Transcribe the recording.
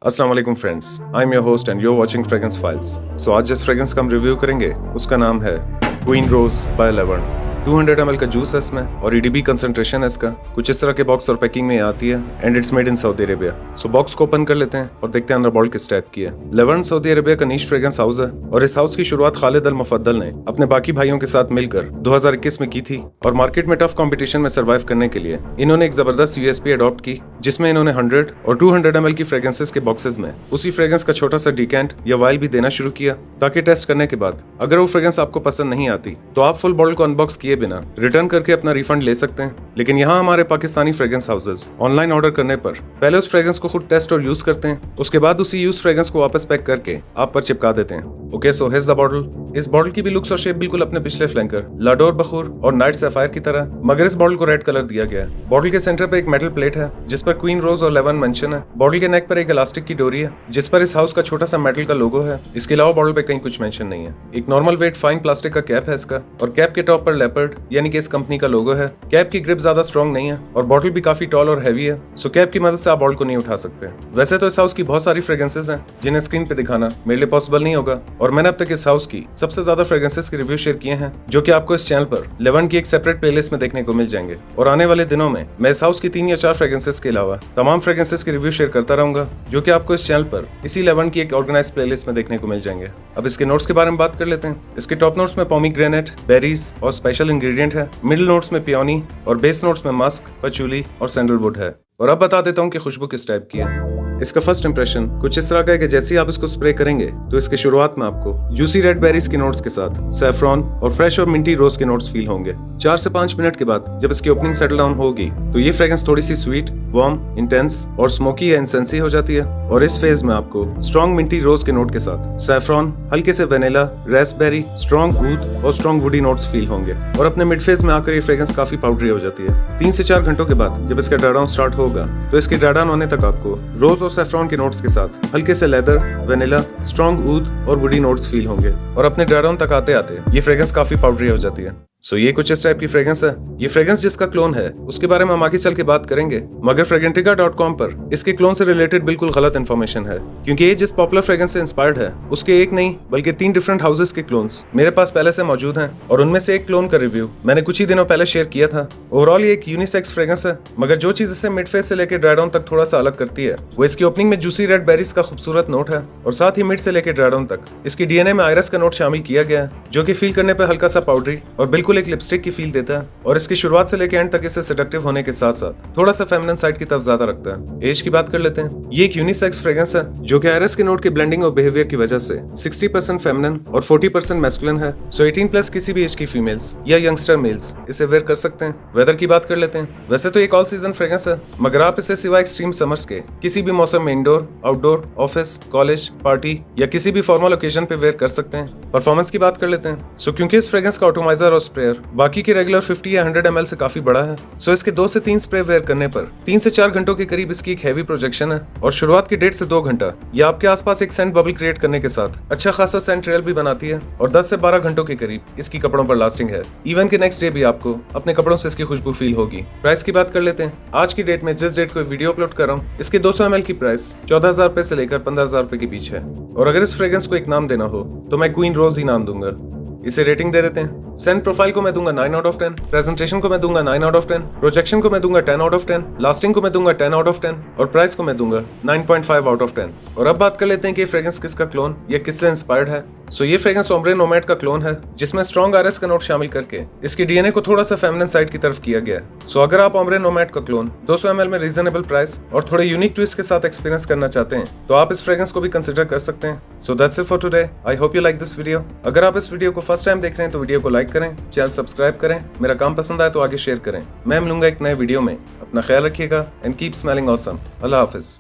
अस्सलाम वालेकुम friends, I am your host and you are watching fragrance files. So आज जिस फ्रेग्रेंस का हम रिव्यू करेंगे उसका नाम है क्वीन रोज बाय लेवन। 200 ml का जूस है इसमें और EDB कंसंट्रेशन है इसका। कुछ इस तरह के बॉक्स और पैकिंग में आती है and it's made in Saudi Arabia. So box को ओपन कर लेते हैं और देखते हैं अंदर बॉटल किस टाइप की है। लेवन सऊदी अरेबिया का नीश फ्रेग्रेंस हाउस है और इस हाउस की शुरुआत खालिद अल मुफद्दल ने अपने बाकी भाइयों के साथ मिलकर 2021 में की थी और मार्केट में टफ कंपटीशन में सर्वाइव करने के लिए इन्होंने एक जबरदस्त USP अडॉप्ट की, जिसमें इन्होंने 100 और 200 ml की फ्रेग्रेंसेस के बॉक्सेस में उसी फ्रेग्रेंस का छोटा सा डिकेंट या वाइल भी देना शुरू किया, ताकि टेस्ट करने के बाद अगर वो फ्रेग्रेंस आपको पसंद नहीं आती तो आप फुल बॉटल को अनबॉक्स किए बिना रिटर्न करके अपना रिफंड ले सकते हैं। लेकिन यहाँ हमारे Pakistani fragrance houses online order करने पर पहले उस फ्रेग्रेंस को खुद टेस्ट और यूज करते हैं, उसके बाद उसी यूज फ्रेग्रेंस को वापस पैक करके आप पर चिपका देते हैं। Okay, so here's the bottle. इस बॉटल की भी लुक्स और शेप बिल्कुल अपने पिछले फ्लैंकर लाडोर बखूर और नाइट सैफायर की तरह, मगर इस बॉटल को रेड कलर दिया गया है। बॉटल के सेंटर पे एक मेटल प्लेट है जिस पर क्वीन रोज और लेवन मेंशन है। बॉटल के नेक पर एक इलास्टिक की डोरी है जिस पर इस हाउस का छोटा सा मेटल का लोगो है। इसके अलावा बॉटल पे कहीं कुछ मेंशन नहीं है। एक नॉर्मल वेट फाइन प्लास्टिक का कैप है इसका और कैप के टॉप पर लेपर्ड यानी कि इस कंपनी का लोगो है। कैप की ग्रिप ज्यादा स्ट्रॉन्ग नहीं है और बॉटल भी काफी टॉल और हैवी है, सो कैप की मदद से आप बॉटल को नहीं उठा सकते। वैसे तो इस हाउस की बहुत सारी फ्रेग्रेंसेस हैं जिन्हें स्क्रीन पे दिखाना मेरे लिए पॉसिबल नहीं होगा, और मैंने अब तक इस हाउस की सबसे ज्यादा फ्रेग्रेंसेस के रिव्यू शेयर किए हैं जो कि आपको इस चैनल पर लेवन की एक सेपरेट प्लेलिस्ट में देखने को मिल जाएंगे। और आने वाले दिनों में मैं इस हाउस की 3 या 4 फ्रेग्रेंसेस के अलावा तमाम फ्रेग्रेंसेस के रिव्यू शेयर करता रहूंगा जो कि आपको इस चैनल पर इसी लेवन की एक ऑर्गेनाइज्ड प्लेलिस्ट में देखने को मिल जाएंगे। अब इसके नोट्स के बारे में बात कर लेते हैं। इसके टॉप नोट्स में पोमीग्रेनेट, बेरीज और स्पेशल इंग्रेडिएंट है। मिडिल नोट्स में पियोनी और बेस नोट्स में मस्क, पचूली और सैंडलवुड है। और अब बता देता हूँ कि खुशबू किस टाइप की है। इसका फर्स्ट इंप्रेशन कुछ इस तरह का है कि जैसे ही आप इसको स्प्रे करेंगे तो इसके शुरुआत में आपको जूसी रेड बेरीज के नोट्स के साथ सैफरॉन और फ्रेश और मिंटी रोज के नोट्स फील होंगे। 4 से 5 मिनट के बाद जब इसकी ओपनिंग सेटल डाउन होगी तो ये फ्रेग्रेंस थोड़ी सी स्वीट, वार्म, इंटेंस और स्मोकी या इंसेंसी हो जाती है। और इस फेज में आपको स्ट्रॉन्ग मिंटी रोज के नोट के साथ सैफरॉन, हल्के से वेनिला, रास्पबेरी, स्ट्रॉन्ग ऊद और स्ट्रॉन्ग वुडी नोट्स फील होंगे। और अपने मिड फेज में आकर ये फ्रेग्रेंस काफी पाउडरी हो जाती है। 3 से 4 घंटों के बाद जब इसका ड्राई डाउन स्टार्ट होगा तो इसके ड्राई डाउन होने तक आपको रोज और सैफरॉन के नोट्स के साथ हल्के से लेदर, वेनिला, स्ट्रॉन्ग ऊद और वुडी नोट्स फील होंगे। और अपने ड्राई डाउन तक आते आते ये फ्रेग्रेंस काफी पाउडरी हो जाती है। सो ये कुछ इस टाइप की फ्रेग्रेंस है। ये फ्रेग्रेंस जिसका क्लोन है उसके बारे में हम आगे चल के बात करेंगे, मगर Fragrantica.com पर इसके क्लोन से रिलेटेड बिल्कुल गलत इन्फॉर्मेशन है, क्योंकि ये जिस पॉपुलर फ्रेग्रेंस से इंस्पायर्ड है उसके एक नहीं बल्कि 3 डिफरेंट हाउसेस के क्लोन्स मेरे पास पहले से मौजूद हैं और उनमें से एक क्लोन का रिव्यू मैंने कुछ ही दिनों पहले शेयर किया था। ओवरऑल ये एक यूनिसेक्स फ्रेग्रेंस है, मगर जो चीज इसे मिड फेज से लेकर ड्राई डाउन तक थोड़ा सा अलग करती है वो इसकी ओपनिंग में जूसी रेड बेरीज का खूबसूरत नोट है और साथ ही मिड से लेकर ड्राई डाउन तक इसकी DNA में आयरस का नोट शामिल किया गया है, जो कि फील करने पर हल्का सा पाउडरी और बिल्कुल एक लिपस्टिक की फील देता है। और इसकी शुरुआत से लेकर एंड तक इसे सेडक्टिव होने के साथ साथ थोड़ा सा फेमिनिन साइड की तरफ ज्यादा रखता है। एज की बात कर लेते हैं। ये एक यूनिसेक्स फ्रेग्रेंस है जो कि आयरस के नोट के ब्लेंडिंग और बिहेवियर की वजह से 60% फेमिनिन और 40% मैस्कुलिन है। सो 18+ किसी भी एज की फीमेल्स या यंगस्टर मेल्स इसे वेयर कर सकते हैं। वेदर की बात कर लेते हैं। वैसे तो एक ऑल सीजन फ्रेग्रेंस है, मगर आप इसे सिवाय एक्सट्रीम समर्स के किसी भी मौसम में indoor, outdoor, office, college, party या किसी भी फॉर्मल ओकेजन पे वेयर कर सकते हैं। परफॉर्मेंस की बात कर लेते हैं। सो क्योंकि इस फ्रेग्रेंस का ऑटोमाइजर और स्प्रेयर बाकी के रेगुलर 50 या 100 ml से काफी बड़ा है, सो इसके 2 से 3 स्प्रे वेयर करने पर 3 से 4 घंटों के करीब इसकी एक हैवी प्रोजेक्शन है और शुरुआत के 1.5 से 2 घंटा या आपके आसपास एक सेंट बबल क्रिएट करने के साथ अच्छा खासा सेंट ट्रेल भी बनाती है और 10 से 12 घंटों के करीब इसकी कपड़ों पर लास्टिंग है। इवन के नेक्स्ट डे भी आपको अपने कपड़ों से इसकी खुशबू फील होगी। प्राइस की बात कर लेते हैं। आज की डेट में जिस डेट को वीडियो अपलोड कर रहा हूँ इसके 200 ml की प्राइस 14,000 रुपए से लेकर 15,000 रुपए के बीच है। और अगर इस फ्रेग्रेंस को एक नाम देना हो तो मैं क्वीन रोज ही नाम दूंगा। इसे रेटिंग दे देते हैं। सेंट प्रोफाइल को मैं दूंगा 9 आउट ऑफ 10, प्रेजेंटेशन को मैं दूंगा 9 आउट ऑफ 10, प्रोजेक्शन को मैं दूंगा 10 आउट ऑफ 10, लास्टिंग को मैं दूंगा 10 आउट ऑफ 10 और प्राइस को मैं दूंगा 9.5 आउट ऑफ 10। और अब बात कर लेते हैं कि ये फ्रेग्रेंस किसका क्लोन या किससे इंस्पायर्ड है। सो ये फ्रेग्रेंस ओम्ब्रे नोमैड का क्लोन है जिसमें स्ट्रॉन्ग आरएस का नोट शामिल करके इसकी DNA को थोड़ा सा फेमिनिन साइड की तरफ किया गया है। सो अगर आप ओम्ब्रे नोमैड का क्लोन 200 ml में रीजनेबल प्राइस और थोड़े यूनिक ट्विस्ट के साथ एक्सपीरियंस करना चाहते हैं तो आप इस फ्रेग्रेंस को भी कंसिडर कर सकते हैं। So that's it for today. I hope you like this video. अगर आप इस वीडियो को फर्स्ट टाइम देख रहे हैं तो वीडियो को लाइक करें, चैनल सब्सक्राइब करें, मेरा काम पसंद आए तो आगे शेयर करें। मैं मिलूंगा एक नए वीडियो में। अपना ख्याल रखिएगा and keep smelling awesome. Allah Hafiz.